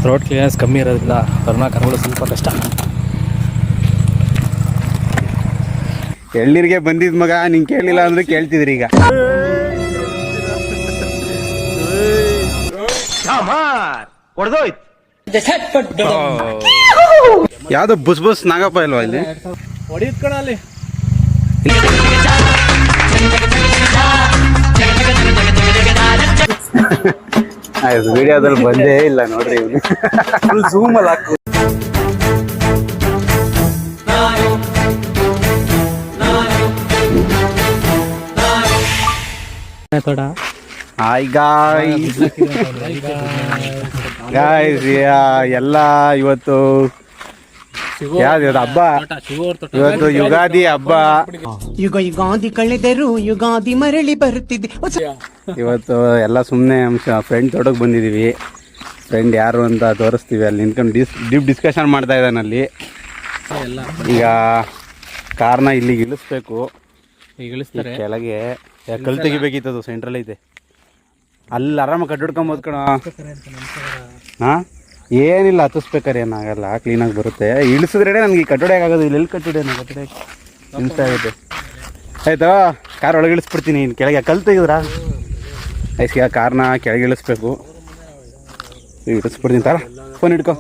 Road clearance ಕಮ್ಮಿ ಇರೋದ್ರಿಂದ corona ಕರ್ಗಳು ಸ್ವಲ್ಪ ಕಷ್ಟ. ಎಳ್ನೀರಿಗೆ ಬಂದಿದ್ ಮಗ ನಿಂಗೆ ಕೇಳಿಲ್ಲ ಅಂದ್ರೆ ಕೇಳ್ತಿದ್ರಿ ಈಗ. ಯಾವ್ದು ಬುಸ್ ಬುಸ್ ನಾಗಪ್ಪ ಇಲ್ವಾ ಇಲ್ಲಿ? ಹೊಡಿದ್ ಕಣ ಅಲ್ಲಿ. ವಿಡಿಯೋದಲ್ಲಿ ಬಂದೇ ಇಲ್ಲ ನೋಡ್ರಿ, ಝೂಮ್ ಅಲ್ಲಿ ಹಾಕು. ಹಾಯ್ ಗಾಯ್ಸ್, ಎಲ್ಲ ಇವತ್ತು ಯಾವ್ದು ಹಬ್ಬ? ಇವತ್ತು ಯುಗಾದಿ ಹಬ್ಬ. ಯುಗಾದಿ ಕಳೆದರು ಯುಗಾದಿ ಮರಳಿ ಬರುತ್ತಿದೆ. ಇವತ್ತು ಎಲ್ಲ ಸುಮ್ಮನೆ ಫ್ರೆಂಡ್ ತೋಟಕ್ಕೆ ಬಂದಿದ್ದೀವಿ. ಫ್ರೆಂಡ್ ಯಾರು ಅಂತ ತೋರಿಸ್ತೀವಿ. ಅಲ್ಲಿ ನಿಂತ್ಕೊಂಡು ಡೀಪ್ ಡಿಸ್ಕಷನ್ ಮಾಡ್ತಾ ಇದ್ದಾನಲ್ಲಿ. ಈಗ ಕಾರ್ನ ಇಲ್ಲಿಗೆ ಇಳಿಸ್ಬೇಕು. ಇಳಿಸ್ತಾರೆ ಕೆಳಗೆ ಕಲ್ ತೆಗಿಬೇಕಿತ್ತದು, ಸೆಂಟ್ರಲ್ ಐತೆ. ಅಲ್ಲಿ ಆರಾಮಾಗಿ ಕಟ್ಟಿಡ್ಕೊಂಬೋದು ಕಣ. ಹಾಂ, ಏನಿಲ್ಲ, ಹತ್ತಿಸ್ಬೇಕಾರೆ ಏನಾಗಲ್ಲ, ಕ್ಲೀನಾಗಿ ಬರುತ್ತೆ. ಇಳಿಸಿದ್ರೆ ನನಗೆ ಈ ಕಟ್ಟಡ ಆಗೋದು. ಇಲ್ಲಿ ಕಟ್ಟಡ ಕಟ್ಟಡ ಹಿಂಸೆ ಆಗುತ್ತೆ. ಆಯ್ತಾ, ಕಾರ್ ಒಳಗೆ ಇಳಿಸ್ಬಿಡ್ತೀನಿ. ಇನ್ನು ಕೆಳಗೆ ಕಲ್ ತೆಗೆದ್ರಾ ಐಸ್ಗೆ ಕಾರ್ನ ಕೆಳಗೆ ಇಳಿಸ್ಬೇಕು. ಇಳಿಸ್ಬಿಡ್ತೀನಿ. ತರ ಫೋನ್ ಹಿಡ್ಕೊ.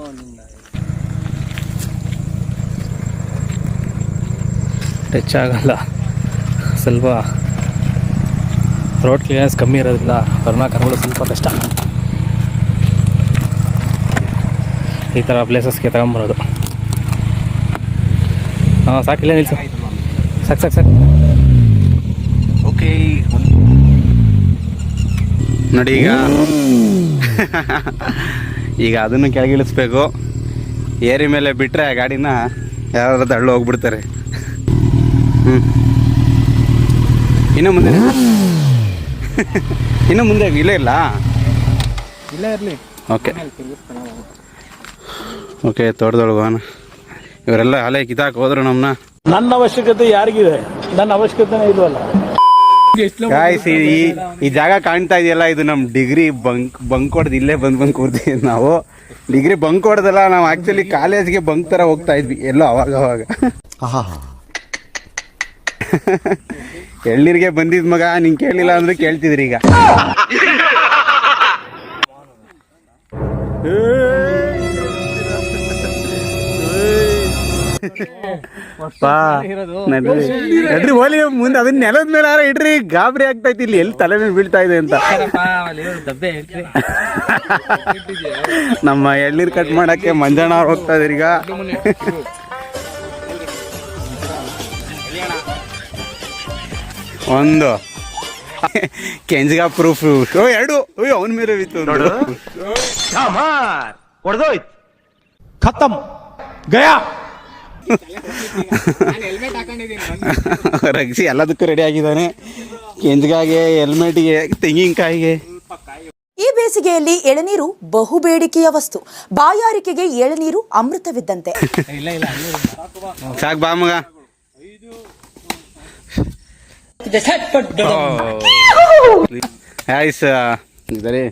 ಟಚ್ ಆಗಲ್ಲ, ಸ್ವಲ್ಪ ರೋಡ್ ಕ್ಲಿಯರೆನ್ಸ್ ಕಮ್ಮಿ ಇರೋದ್ರಿಂದ ಕರೋನಾ ಕರ್ಗಳು ಸ್ವಲ್ಪ ಕಷ್ಟ. ಈ ಥರ ಪ್ಲೇಸಸ್ಗೆ ತಗೊಂಬರೋದು. ಹಾಂ, ಸಾಕಿಲ್ಲ, ನಿಲ್ಸು. ಸಾಕು. ಓಕೆ ನೋಡಿ, ಈಗ ಅದನ್ನು ಕೆಳಗೆ ಇಳಿಸ್ಬೇಕು. ಏರಿ ಮೇಲೆ ಬಿಟ್ಟರೆ ಗಾಡಿನ ಯಾರಾದ್ರೂ ತಳ್ಳು ಹೋಗ್ಬಿಡ್ತಾರೆ. ಇನ್ನು ಮುಂದೆ ಇಲ್ಲೇ ಇರಲಿ. ಓಕೆ ತೋಟದೊಳಗೋಣ. ಇವರೆಲ್ಲ ಹಳೆ ಕಿತಾಕ್ ಹೋದ್ರು ನಮ್ಮನ್ನ. ನನ್ನ ಅವಶ್ಯಕತೆ ಯಾರಿಗಿದೆ? ನನ್ನ ಅವಶ್ಯಕತೆನೇ ಇಲ್ವಲ್ಲ. ಗಾಯ್ಸ್, ಈ ಜಾಗ ಕಾಣ್ತಾ ಇದೆಯಲ್ಲ, ಇದು ನಮ್ಮ ಡಿಗ್ರಿ ಬಂಕ್ ಹೊಡೆದು ಇಲ್ಲೇ ಬಂದು ಕೂರ್ತೀವಿ ನಾವು. ಡಿಗ್ರಿ ಬಂಕ್ ಹೊಡೆದಲ್ಲ, ನಾವು ಆ್ಯಕ್ಚುಲಿ ಕಾಲೇಜ್ಗೆ ಬಂಕ್ ಥರ ಹೋಗ್ತಾ ಇದ್ವಿ ಎಲ್ಲೋ ಅವಾಗ. ಎಳ್ನೀರಿಗೆ ಬಂದಿದ್ ಮಗ ನಿಂಗೆ ಕೇಳಿಲ್ಲ ಅಂದ್ರೆ ಕೇಳ್ತಿದ್ರಿ ಈಗ. ನಡ್ರಿ ಹೋಲಿ ಮುಂದೆ, ಅದನ್ನ ನೆಲದ ಮೇಲೆ ಇಡ್ರಿ. ಗಾಬರಿ ಆಗ್ತೈತಿ ಇಲ್ಲಿ, ಎಲ್ಲಿ ತಲೆ ಮೇಲೆ ಬೀಳ್ತಾ ಇದೆ ಅಂತ. ನಮ್ಮ ಎಳ್ನೀರು ಕಟ್ ಮಾಡಕ್ಕೆ ಮಂಜಣ್ಣ ಅವ್ರು ಹೋಗ್ತಾ ಇದ್ರಿ ಈಗ. ಒಂದು ಕೆಂಜ್ಗ ಪ್ರೂಫ್ ಎರಡು ಅವನ ಮೇಲೆ ಬಿತ್ತು. ಖತಮ್ ಗಯಾ. ರಕ್ಷಿ ಎಲ್ಲದಕ್ಕೂ ರೆಡಿ ಆಗಿದ್ದಾನೆ. ಕೆಂಜ್ಗಾಗೆ, ಹೆಲ್ಮೆಟ್ಗೆ, ತೆಂಗಿನಕಾಯಿಗೆ. ಈ ಬೇಸಿಗೆಯಲ್ಲಿ ಎಳನೀರು ಬಹುಬೇಡಿಕೆಯ ವಸ್ತು. ಬಾಯಾರಿಕೆಗೆ ಎಳನೀರು ಅಮೃತವಿದ್ದಂತೆ. ಸಾಕ್ ಬಾ ಮಗ. ಇದಾರೆ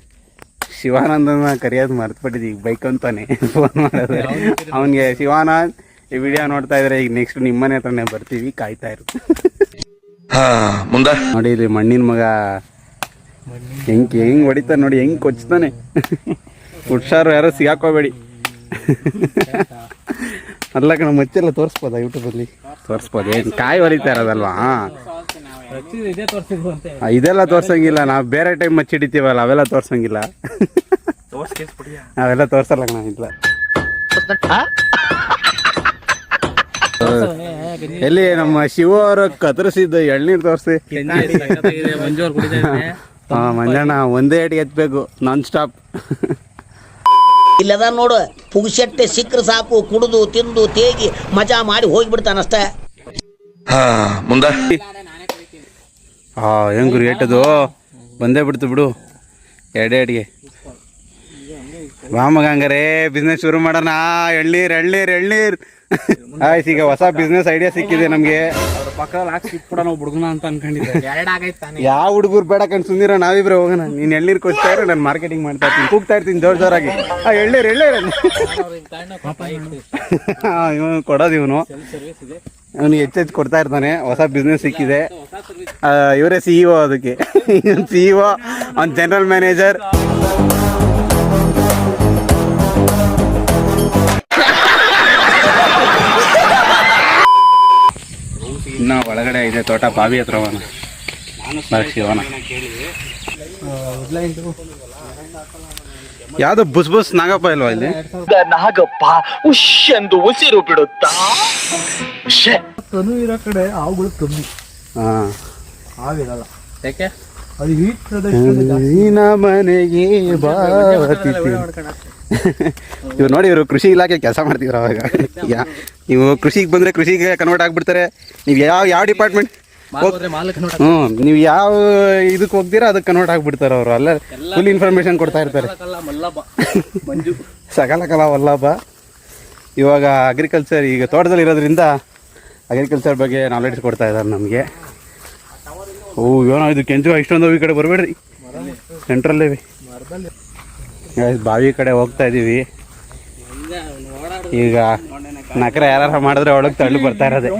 ಶಿವಾನಂದನ ಕರೆಯೋದು ಮರ್ತ್ಬಿಟ್ಟಿದ್ವಿ. ಈಗ ಬೈಕ್ ಅಂತಾನೆ ಫೋನ್ ಮಾಡೋದು ಅವನಿಗೆ. ಶಿವಾನಂದ್, ಈ ವಿಡಿಯೋ ನೋಡ್ತಾ ಇದ್ರೆ ಈಗ ನೆಕ್ಸ್ಟ್ ನಿಮ್ಮನೆ ಹತ್ರನೇ ಬರ್ತೀವಿ, ಕಾಯ್ತಾ ಇರು. ನೋಡಿ ಇಲ್ಲಿ ಮಣ್ಣಿನ ಮಗ ಹೆಂಗ್ ಹೊಡಿತಾನೆ ನೋಡಿ, ಹೆಂಗ್ ಕೊಚ್ತಾನೆ. ಹುಷಾರು, ಯಾರೋ ಸಿಗಾಕೋಬೇಡಿ. ಅಲ್ಲ ಕಣ, ಮಚ್ಚೆಲ್ಲ ತೋರಿಸ್ಬೋದಾ ಯೂಟ್ಯೂಬಲ್ಲಿ? ತೋರಿಸ್ಬೋದು. ಏನು ಕಾಯಿ ಹೊಲಿತಾ ಇರೋದಲ್ವಾ? ಇದೆಲ್ಲ ತೋರ್ಸಂಗಿಲ್ಲ. ನಾವು ಬೇರೆ ಟೈಮ್ ಮಚ್ಚಿಡಿತೀವಲ್ಲ, ಅವೆಲ್ಲ ತೋರ್ಸಂಗಿಲ್ಲ. ನಾವೆಲ್ಲ ತೋರ್ಸಲ್ಲ ಕಣ. ಇಲ್ಲ ಎಲ್ಲಿ ನಮ್ಮ ಶಿವ ಅವರು ಕತ್ತರಿಸಿದ್ದು ಎಳ್ನೀರು ತೋರಿಸಿ. ಮಂಜಣ್ಣ ಒಂದೇ ಏಟಿಗೆ ಎತ್ಬೇಕು, ನಾನ್ ಸ್ಟಾಪ್. ಇಲ್ಲದ ನೋಡು, ಪುಗ್ಸೆಟ್ಟೆ ಸಿಕ್ಕರೆ ಸಾಕು, ಕುಡಿದು ತಿಂದು ತೇಗಿ ಮಜಾ ಮಾಡಿ ಹೋಗಿಬಿಡ್ತಾನಷ್ಟೇ. ಹೆಂಗ್ ರೇಟದು ಬಂದೇ ಬಿಡ್ತು ಬಿಡು. ಎರಡೇಟಿಗೆ ಬಾ ಮಗ, ಹಂಗಾರೆ ಬಿಸ್ನೆಸ್ ಶುರು ಮಾಡೋಣ. ಎಳ್ನೀರ್ ಎಳ್ನೀರ್ ಎಳ್ನೀರ್ ಆಯ್ತು, ಈಗ ಹೊಸ ಬಿಸ್ನೆಸ್ ಐಡಿಯಾ ಸಿಕ್ಕಿದೆ ನಮ್ಗೆ. ಅವ್ರ ಪಕ್ಕದಲ್ಲಿ ಹಾಕಿ ಕೂಡ ನಾವು ಬಿಡುಗಣ ಅಂತ ಅನ್ಕೊಂಡಿದ್ದೆ. ಯಾವ ಹುಡುಗರು ಬೇಡ ಕಣ್ ಸುಂದಿರ, ನಾವಿಬ್ರೆ ಹೋಗೋಣ. ನೀನ್ ಎಳ್ನೀರು ಕೊಡ್ತಾ ಇರೋ, ನಾನು ಮಾರ್ಕೆಟಿಂಗ್ ಮಾಡ್ತಾ ಇರ್ತೀನಿ, ಕೂಗ್ತಾ ಇರ್ತೀನಿ ಜೋರಾಗಿ. ಎಳ್ಳೀರು ಇವನು ಕೊಡೋದು, ಇವನು ಹೆಚ್ಚೆಚ್ಚು ಕೊಡ್ತಾ ಇರ್ತಾನೆ. ಹೊಸ ಬಿಸ್ನೆಸ್ ಸಿಕ್ಕಿದೆ, ಇವರೇ CEO. ಅದಕ್ಕೆ CEO, ಅವ್ನು ಜನರಲ್ ಮ್ಯಾನೇಜರ್. ಇನ್ನ ಒಳಗಡೆ ಇದೆ ತೋಟ, ಬಾವಿ ಹತ್ರ ಹೋಗೋಣ. ಶಿವನ ಯಾವ್ದು ಬುಸ್ ಬುಸ್ ನಾಗಪ್ಪ ಇಲ್ವಾ ಇಲ್ಲಿ? ನಾಗಪ್ಪ ಉಶ್ ಎಂದು ಉಸಿರು ಬಿಡುತ್ತಾ. ಇರೋ ಕಡೆ ಹಾವುಗಳು ಕಮ್ಮಿ, ಹಾ ಹಾವಿರಲ್ಲ. ಯಾಕೆ? ಅದು ಈ ಮನೆಗೆ ಇವ್ರು ನೋಡಿ, ಇವರು ಕೃಷಿ ಇಲಾಖೆ ಕೆಲಸ ಮಾಡ್ತಿದ್ರು. ಅವಾಗ ನೀವು ಕೃಷಿಗೆ ಬಂದ್ರೆ ಕೃಷಿಗೆ ಕನ್ವರ್ಟ್ ಆಗ್ಬಿಡ್ತಾರೆ. ನೀವು ಯಾವ ಡಿಪಾರ್ಟ್ಮೆಂಟ್, ನೀವು ಯಾವ ಇದಕ್ಕೆ ಹೋಗ್ತೀರಾ ಅದಕ್ಕೆ ಕನ್ವರ್ಟ್ ಆಗ್ಬಿಡ್ತಾರೆ ಅವರು. ಅಲ್ಲ ಫುಲ್ ಇನ್ಫಾರ್ಮೇಶನ್ ಕೊಡ್ತಾ ಇರ್ತಾರೆ. ಸಕಲ ಕಲಾ ವಲ್ಲಭ. ಇವಾಗ ಅಗ್ರಿಕಲ್ಚರ್, ಈಗ ತೋಟದಲ್ಲಿ ಇರೋದ್ರಿಂದ ಅಗ್ರಿಕಲ್ಚರ್ ಬಗ್ಗೆ ನಾಲೆಡ್ಜ್ ಕೊಡ್ತಾ ಇದ್ದಾರೆ ನಮಗೆ. ಏನೋ ಇದು ಕೆಂಚು ಇಷ್ಟೊಂದು ಈ ಕಡೆ ಬರಬೇಡ್ರಿ, ಸೆಂಟ್ರಲ್ಲೇ ಬಾವಿ ಕಡೆ ಹೋಗ್ತಾ ಇದೀವಿ. ಈಗ ನಕರ ಯಾರು ಮಾಡಿದ್ರೆ ಒಳಗೆ ತಳ್ಳು ಬರ್ತಾ ಇರೋದೆ.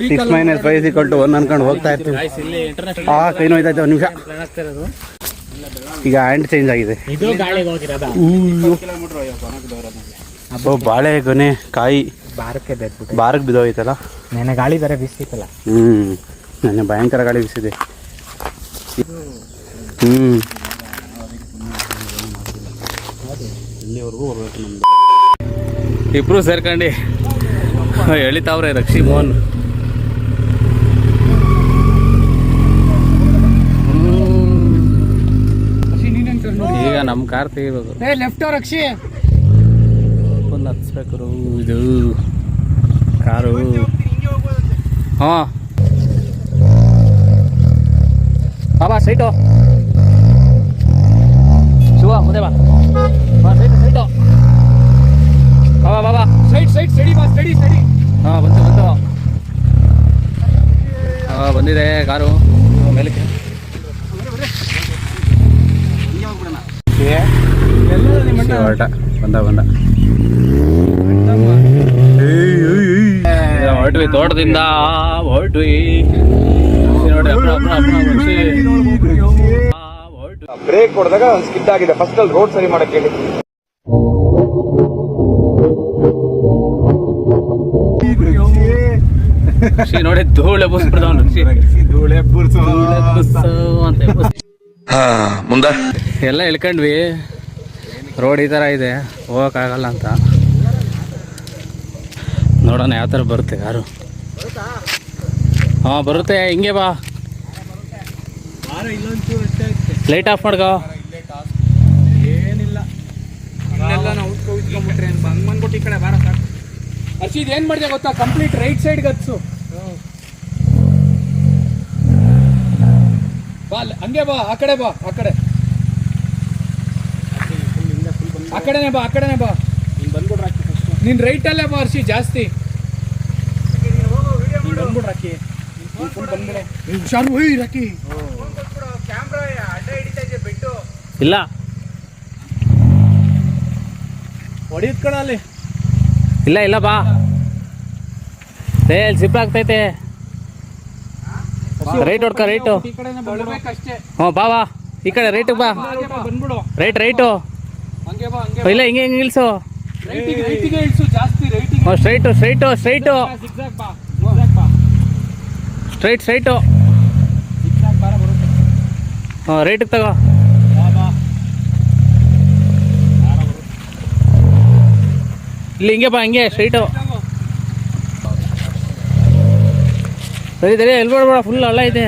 6 - 5 = 1 ಅನ್ಕೊಂಡು ಹೋಗ್ತಾ ಇರ್ತೀವಿ. ಕೈ ನೋಯ್ತಾಯ್ತು, ಒಂದು ನಿಮಿಷ. ಈಗ ಹ್ಯಾಂಡ್ ಚೇಂಜ್ ಆಗಿದೆ. ಬಾಳೆ ಗೊನೆ ಕಾಯಿ ಬಾರಕ್ಕೆ ಬಿದ್ದೋಯ್ತಲ್ಲ. ನೆನೆ ಗಾಳಿ ಬೇರೆ ಬಿಸಿತ್ತಲ್ಲ. ನೆನ್ನೆ ಭಯಂಕರ ಗಾಳಿ ಬಿಸಿದೆ. ಇಲ್ಲಿವರೆಗೂ ಬರ್ಬೇಕು ನಮ್ದು. ಇಬ್ರು ಸೇರ್ಕೊಂಡು ಎಳಿತಾವ್ರೆ ರಕ್ಷಿ ಮೋಹನ್. ಈಗ ನಮ್ಮ ಕಾರ್ ತೆಗಿಬೇಕು. ಲೆಫ್ಟ್ ರಕ್ಷಿ ಒಂದು ಹತ್ಸ್ಬೇಕು. ಇದು ಕಾರು. ಹಾಂ ಬಾಬಾ ಸೈಟು ಶಿವ ಮುಂದೆ ಬಾ. ಸೈಟು ಬಾಬಾ ಬಾಬಾ ಸೈಡ್ ಸ್ಟಡಿ ಬಾ. ಸ್ಟಡಿ ಹಾಂ ಬಂತು. ಬಂದಿದೆ ಕಾರು ಮೇಲಕ್ಕೆ. ಹೊರಟ ಬಂದ ಹೊರಟ್ವಿ, ತೋಟದಿಂದ ಹೊರಟ್ವಿ. ಬ್ರೇಕ್ ಹೊಡೆದಾಗ ಸ್ಕಿಡ್ ಆಗಿದೆ. ಫಸ್ಟ್ ಅಲ್ಲಿ ರೋಡ್ ಸರಿ ಮಾಡಕ್ಕೆ ಹೇಳಿ. ನೋಡಿ ಧೂಳೆ ಬೂಸ್ಬಿಡ್ತಾವ. ಮುಂದೆ ಎಲ್ಲ ಇಳ್ಕೊಂಡ್ವಿ. ರೋಡ್ ಈ ಥರ ಇದೆ, ಹೋಗೋಕ್ಕಾಗಲ್ಲ ಅಂತ. ನೋಡೋಣ ಯಾವ ಥರ ಬರುತ್ತೆ ಕಾರು. ಹಾಂ ಬರುತ್ತೆ, ಹಿಂಗೆ ಬಾ. ಲೈಟ್ ಆಫ್ ಮಾಡ್ಕೋ. ಏನಿಲ್ಲ, ಬಂದ್ಬಿಟ್ಟು ಈ ಕಡೆ ಬಾರ ಸರ್. ಅರ್ಷಿದ್ ಏನ್ ಮಾಡಿದೆ ಗೊತ್ತಾ? ಕಂಪ್ಲೀಟ್ ರೈಟ್ ಸೈಡ್ಗೆ ಹತ್ಸು. ಬಾ, ಹಂಗೆ ಬಾ. ಆ ಕಡೆ ಬಾ, ಆ ಕಡೆನೇ ಬಾ. ನೀನ್ ಬಂದ್ಬಿಡ್ರ ನೀನ್ ರೈಟ್ ಅಲ್ಲೇ ಬಾ ಹರ್ಷಿ, ಜಾಸ್ತಿ ಬಂದ್ಬಿಡ್ರ ರಾಕಿ. ರಾಕಿ ಕ್ಯಾಮ್ರಾ ಅಡ್ಡ ಹಿಡಿತಾ ಇದೆ ಬಿಟ್ಟು. ಇಲ್ಲ ಹೊಡಿದ್ ಕಣ ಅಲ್ಲಿ. ಇಲ್ಲ ಬಾ. ಜಿಪ್ ಆಗ್ತೈತೆ. ರೈಟ್ ಹೊಡ್ಕ, ರೈಟು. ಹ್ಞೂ ಬಾ. ಈ ಕಡೆ ರೈಟ್ ಬಾ. ಬಂದ್ಬಿಡು. ರೈಟು. ಹಂಗೆ ಬಾ. ಇಲ್ಲ ಹಿಂಗೆ ಇಳಿಸು. ರೈಟಿಗೆ ಇಳಿಸು ಜಾಸ್ತಿ. ರೈಟಿಗೆ. ಹ್ಞೂ ಸ್ಟ್ರೈಟು. ಜಿಗ್ಜಾಗ್ ಬಾ. ಸ್ಟ್ರೈಟು. ಜಿಗ್ಜಾಗ್ ಬಾರ ಬರುತ್ತೆ. ಹ್ಞೂ ರೈಟಿಗೆ ತಗೋ. ಇಲ್ಲಿ ಹಿಂಗೆ ಬಾ, ಹಿಂಗೆ ಸ್ಟ್ರೈಟು. ಸರಿ ಎಲ್ಲಿ ಬೇಡ, ಫುಲ್ ಹಳ್ಳ ಐತೆ.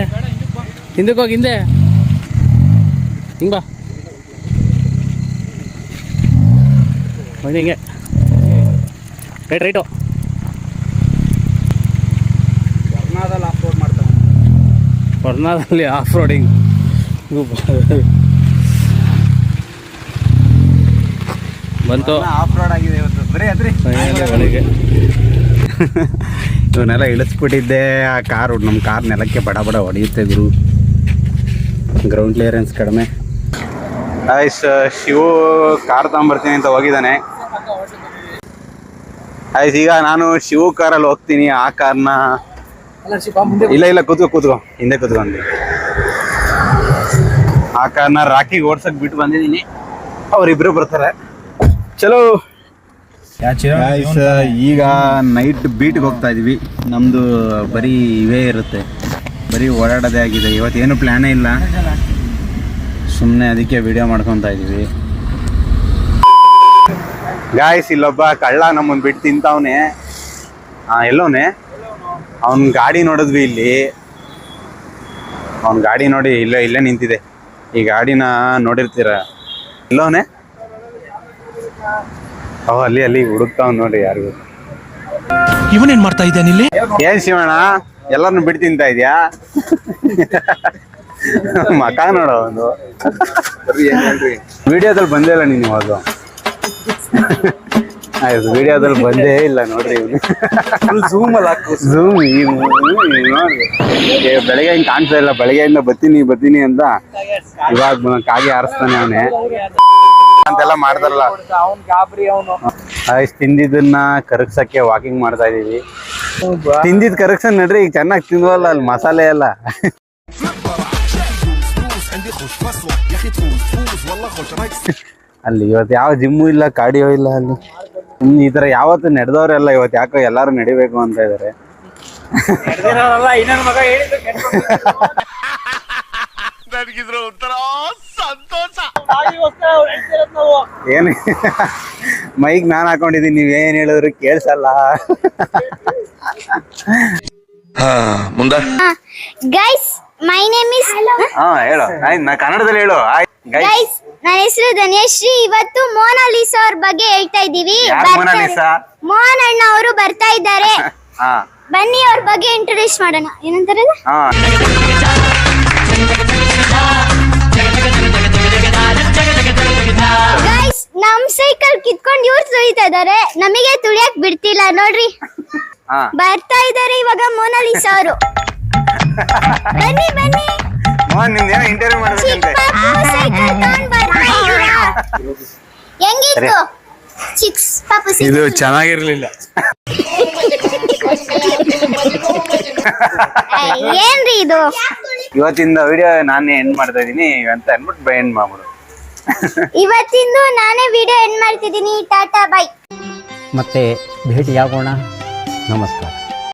ಹಿಂದಕ್ಕೆ ಹೋಗಿ, ಹಿಂದೆ ಹಿಂಗೆ ಬಾ. ಹಿಂಗೆ ರೈಟು. ವರ್ಣಾದಲ್ಲಿ ಆಫ್ ರೋಡಿಂಗ್ ಬಂತು. ಆಫ್ ರೋಡ್ ಆಗಿದೆ ಇವತ್ತು. ಬರೀ ಅದ್ರಿ ಒಳಗೆ ಇವನ್ನೆಲ್ಲ ಇಳಿಸ್ಬಿಟ್ಟಿದ್ದೆ. ಆ ಕಾರು ನಮ್ಮ ಕಾರ್ ನೆಲಕ್ಕೆ ಬಡ ಬಡ ಹೊಡೆಯುತ್ತೆ ಗುರು. ಗ್ರೌಂಡ್ ಕ್ಲಿಯರೆನ್ಸ್ ಕಡಿಮೆ. ಆಯ್ಸ್ ಶಿವು ಕಾರ್ ತಗೊಂಬರ್ತೀನಿ ಅಂತ ಹೋಗಿದ್ದಾನೆ. ಆಯ್ತು, ಈಗ ನಾನು ಶಿವು ಕಾರಲ್ಲಿ ಹೋಗ್ತೀನಿ. ಆ ಕಾರ್ನ ಇಲ್ಲ ಕೂತ್ಕೋ ಹಿಂದೆ ಕೂತ್ಕೊಂಡು. ಆ ಕಾರ್ನ ರಾಕಿಗೆ ಓಡ್ಸಕ್ ಬಿಟ್ಟು ಬಂದಿದ್ದೀನಿ. ಅವರಿಬ್ರು ಬರ್ತಾರೆ. ಚಲೋ. ಈಗ ನೈಟ್ ಬೀಟ್ಗೆ ಹೋಗ್ತಾ ಇದೀವಿ. ನಮ್ದು ಬರೀ ಇವೇ ಇರುತ್ತೆ, ಬರೀ ಓಡಾಡೋದೇ ಆಗಿದೆ. ಇವತ್ತೇನು ಪ್ಲ್ಯಾನೇ ಇಲ್ಲ, ಸುಮ್ಮನೆ ಅದಕ್ಕೆ ವಿಡಿಯೋ ಮಾಡ್ಕೊತಾ ಇದೀವಿ. ಗಾಯ್ಸ್, ಇಲ್ಲೊಬ್ಬ ಕಳ್ಳ ನಮ್ಮನ್ನು ಬಿಟ್ಟು ತಿಂತವನೆ. ಎಲ್ಲೋನೆ ಅವನ ಗಾಡಿ ನೋಡಿದ್ವಿ ಇಲ್ಲಿ. ಅವನ ಗಾಡಿ ನೋಡಿ ಇಲ್ಲೇ ನಿಂತಿದೆ. ಈ ಗಾಡಿನ ನೋಡಿರ್ತೀರ. ಎಲ್ಲೋನೆ ಅಲ್ಲಿ ಹುಡುಕ್ತಾವ್ ನೋಡಿ. ಯಾರಿಗೂ ಇವನೇನ್ ಮಾಡ್ತಾ ಇದ್ದಾನೆ ಇಲ್ಲಿ? ಏನ್ ಶಿವಣ್ಣ ಎಲ್ಲರನ್ನು ಬಿಟ್ಟು ತಿಂತ ಇದ್ಯಾ? ಮಕ ನೋಡ ಒಂದು ವಿಡಿಯೋದಲ್ಲಿ ಬಂದೇ ಇಲ್ಲ ನೀನು ಇವಾಗ. ಆಯ್ತು, ವಿಡಿಯೋದಲ್ಲಿ ಬಂದೇ ಇಲ್ಲ ನೋಡ್ರಿ. ಝೂಮ್ ಅಲ್ಲಿ ಹಾಕು. ಝೂಮ್ ನೋಡ್ರಿ. ಬೆಳಗ್ಗೆ ಹಿಂಗೆ ಕಾಣ್ತಾ ಇಲ್ಲ. ಬೆಳಗ್ಗೆಯಿಂದ ಬರ್ತೀನಿ ಅಂತ ಇವಾಗ ಕಾಗೆ ಹಾರಿಸ್ತಾನೆ ಅವನೇ ಅಂತೆಲ್ಲ ಮಾಡ್ತಾರಲ್ಲ. ಆಯ್ತು, ತಿಂದಿದ್ದನ್ನ ಕರಗ್ಸಕ್ಕೆ ವಾಕಿಂಗ್ ಮಾಡ್ತಾ ಇದೀವಿ. ತಿಂದಿದ್ ಕರಗ್ಸನ್ ನಡ್ರಿ. ಈಗ ಚೆನ್ನಾಗಿ ತಿಂದ್ವಲ್ಲ ಅಲ್ಲಿ ಮಸಾಲೆ ಎಲ್ಲ. ಅಲ್ಲಿ ಇವತ್ತು ಯಾವ ಜಿಮ್ಮು ಇಲ್ಲ, ಕಾರ್ಡಿಯೋ ಇಲ್ಲ. ಅಲ್ಲಿ ಈ ತರ ಯಾವತ್ತು ನಡೆದವ್ರೆಲ್ಲ ಇವತ್ತು ಯಾಕೋ ಎಲ್ಲಾರು ನಡಿಬೇಕು ಅಂತ ಇದಾರೆ. ಏನು ಮೈಕ್ ನಾನ್ ಹಾಕೊಂಡಿದೀನಿ, ನೀವೇನ್ ಹೇಳಿದ್ರು ಕೇಳ್ಸಲ್ಲ. ಮುಂದೆ ಗೈಸ್, ಮೈ ನೇಮ್ ಇಸ್ ಹೇಳು. ನಾ ಕನ್ನಡದಲ್ಲಿ ಹೇಳು. ಗೈಸ್, ನನ್ನ ಹೆಸರು ಧನ್ಯಶ್ರೀ. ಇವತ್ತು ಮೋನಾಲಿಸಾ ಅವ್ರ ಬಗ್ಗೆ ಹೇಳ್ತಾ ಇದೀವಿ. ಮೋಹನ್ ಅಣ್ಣ ಅವರು ಬರ್ತಾ ಇದ್ದಾರೆ. ಬನ್ನಿ ಅವ್ರ ಬಗ್ಗೆ ಇಂಟ್ರೊಡ್ಯೂಸ್ ಮಾಡೋಣ. ಏನಂತಾರಲ್ಲ, ಗೈಸ್ ನಮ್ ಸೈಕಲ್ ಕಿತ್ಕೊಂಡು ಇವ್ರು ತುಳಿತಾ ಇದಾರೆ. ನಮಗೆ ತುಳಿಯಕ್ ಬಿಡ್ತಿಲ್ಲ ನೋಡ್ರಿ. ಬರ್ತಾ ಇದಾರೆ ಇವಾಗ ಮೋನಾಲಿಸಾ ಅವರು. ಬನ್ನಿ ಇಂಟರ್ವ್ಯೂ ಮಾಡ್ಬೇಕಂತೆ. ಹೆಂಗಿತ್ತು ಚಿಕ್ಸ್ ಪಾಪು? ಇದು ಚೆನ್ನಾಗಿರ್ಲಿಲ್ಲ. ಏನ್ರಿ ಇದು? ಇವತ್ತಿಂದ ವಿಡಿಯೋ ನಾನೇ ಎಂಡ್ ಮಾಡ್ತಾ ಇದೀನಿ ಅಂತ ಅನ್ಬಿಟ್ಟು ಎಂಡ್ ಮಾಡ್ಬಿಡು. ಇವತ್ತಿಂದು ನಾನೇ ವಿಡಿಯೋ ಎಂಡ್ ಮಾಡ್ತಿದ್ದೀನಿ. Tata bye. ಮತ್ತೆ ಭೇಟಿಯಾಗೋಣ. ನಮಸ್ಕಾರ.